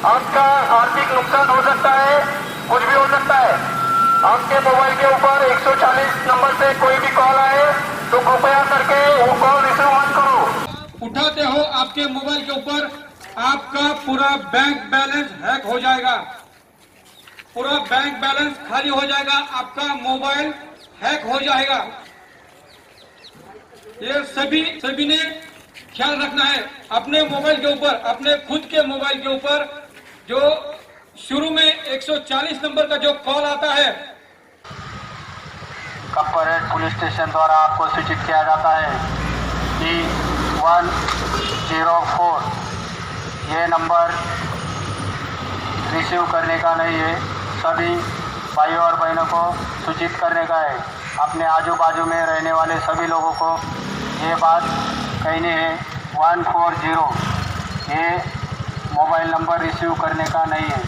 आपका आर्थिक नुकसान हो सकता है, कुछ भी हो सकता है। आपके मोबाइल के ऊपर 140 नंबर से कोई भी कॉल आए तो कृपया करके वो कॉल रिसीव मत करो। उठाते हो आपके मोबाइल के ऊपर आपका पूरा बैंक बैलेंस हैक हो जाएगा, पूरा बैंक बैलेंस खाली हो जाएगा, आपका मोबाइल हैक हो जाएगा। ये सभी ने ख्याल रखना है अपने मोबाइल के ऊपर, अपने खुद के मोबाइल के ऊपर जो शुरू में 140 नंबर का जो कॉल आता है, कॉर्पोरेट पुलिस स्टेशन द्वारा आपको सूचित किया जाता है कि 104 ये नंबर रिसीव करने का नहीं है। सभी भाइयों और बहनों को सूचित करने का है। अपने आजू बाजू में रहने वाले सभी लोगों को ये बात कहनी है, 140 ये मोबाइल नंबर रिसीव करने का नहीं है।